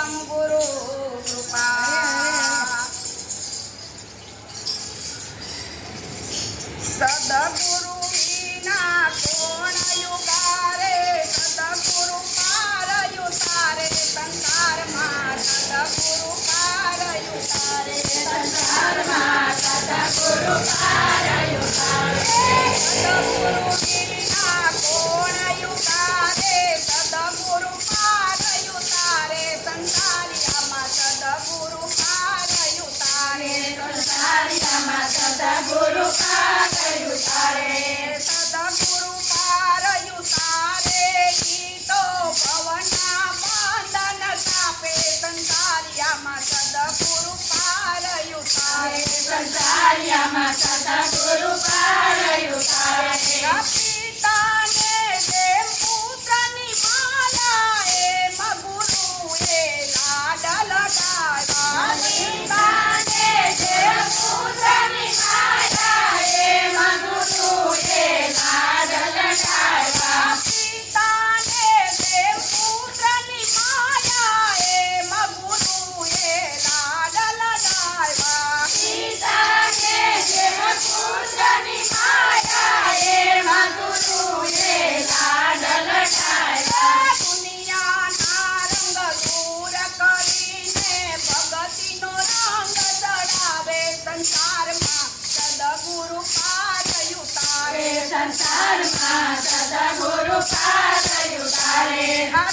परम गुरु कृपा सदगुरु विना कोण युगारे सदगुरु पार युतारे संसार में सदगुरु पार युतारे संसार में सदगुरु पार युतारे सदगुरु विना कोण युगारे सदगुरु पार युतारे संसारिया में सदगुरु पार युतारे संसारिया में सदगुरु पार युतारे सदगुरु पार युतारे ई तो भवना बंधन सापे संसारिया में सदगुरु पार युतारे संसारिया में सदगुरु पार युतारे पिता ने देव पुत्र निमाला एम गुरु ए लाडल डाला पिता ने देव पुत्र निमाला एम गुरु ए लाडल डाला पिता ने देव पुत्र निमाला एम गुरु ए लाडल डाला पिता ने देव पुत्र निमाला एम गुरु ए लाडल डाला दुनिया ना रंग दूर करीने भगती नो रंग चढ़ावे संसार में सदगुरु पार युतारे संसार में सदगुरु पार युतारे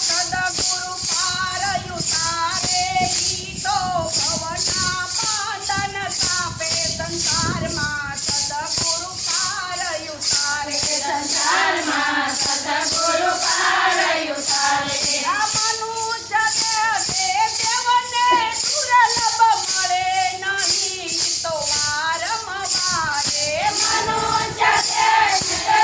सदगुरु पार युतारे ई तो भवना बंधन सापे संसार में सदगुरु पार युतारे संसार में सदगुरु पार युतारे मनुष्य देवने दुर्लभ मळे नहीं तो वारंवारे मनुष्य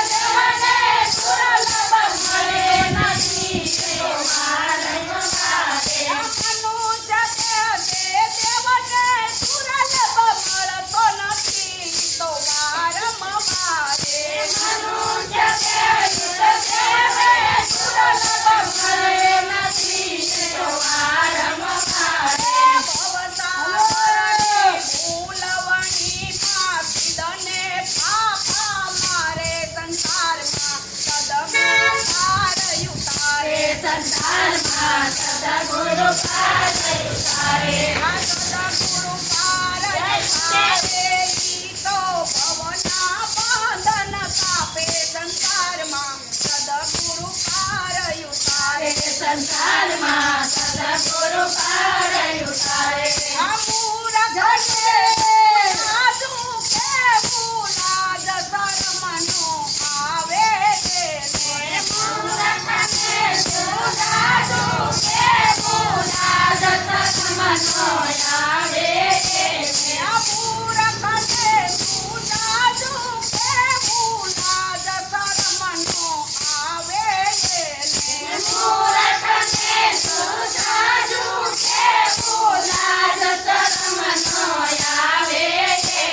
देवने दुर्लभ मळे नहीं तो वारंवारे मनुष्य देवने दुर्लभ મળતો નથી તો વારંવારે મનુષ્ય દેવને दुर्लभ મળે નથી તો વારંવારે ભવસાગરની ભૂલવણીમાં સિદ્ધને પાપા મારે સંસારમાં સદગુરુ પાર યુતારે સંસારમાં સદગુરુ પાર યુતારે સદગુરુ પાર યુતારે ઈ તો ભવના બંધન કાપે સંસારમાં સદગુરુ પાર યુતારે સંસારમાં સદગુરુ પાર યુતારે અમૂર ઘટે સાધુ કેવું લાજ શરમનો આવે છે મૂર ઘટે સાધુ કેવું લાજ શરમનો આવે છે અમૂર ઘટે સાધુ કેવું લાજ શરમનો આવે છે મૂર ઘટે સાધુ કેવું લાજ શરમનો આવે છે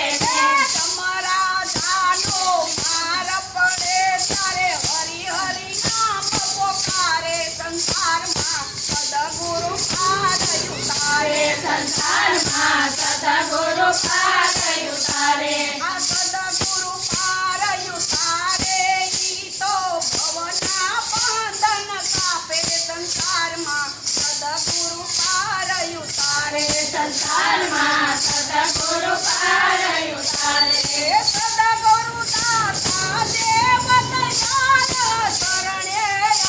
તમારા જાનો માર પડે તારે હરિ હરિ નામ પોકારે સંસારમાં સદગુરુ પાર યુતારે સંસારમાં સદગુરુ પાર યુતારે આ સદગુરુ પાર યુતારે ઈ તો ભવના બંધન કાપે સંસારમાં સદગુરુ પાર યુતારે સંસારમાં સદગુરુ પાર યુતારે સદગુરુ દાતા દેવ દયાળ શરણે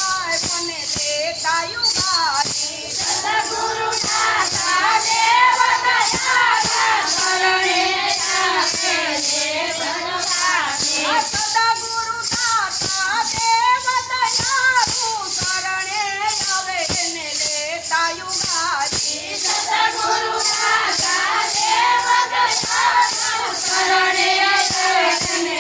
આય મને લેતા યુગારી સદગુરુ દાતા દેવ દયાળ શરણે આય દેવ યુગારી સદગુરુ દાતા દેવ દયાળ શરણે આવે ને લેતા યુગારી સદગુરુ દાતા દેવ દયાળ શરણે આવે ને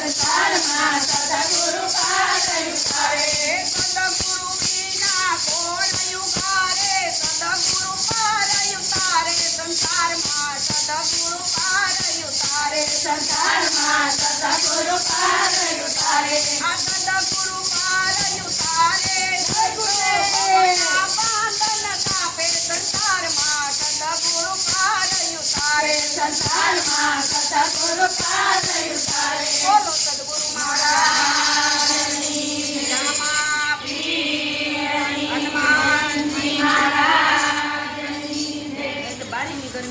સંસારમાં સદગુરુ પાર ઉતારે સદગુરુ વિના કોણ યુગારે સદગુરુ પાર ઉતારે સંસારમાં સદગુરુ પાર ઉતારે સંસારમાં સદગુરુ પાર ઉતારે આ સદગુરુ પાર ઉતારે સદગુરુના બંધન કાપે સંસારમાં સદગુરુ પાર ઉતારે સંસારમાં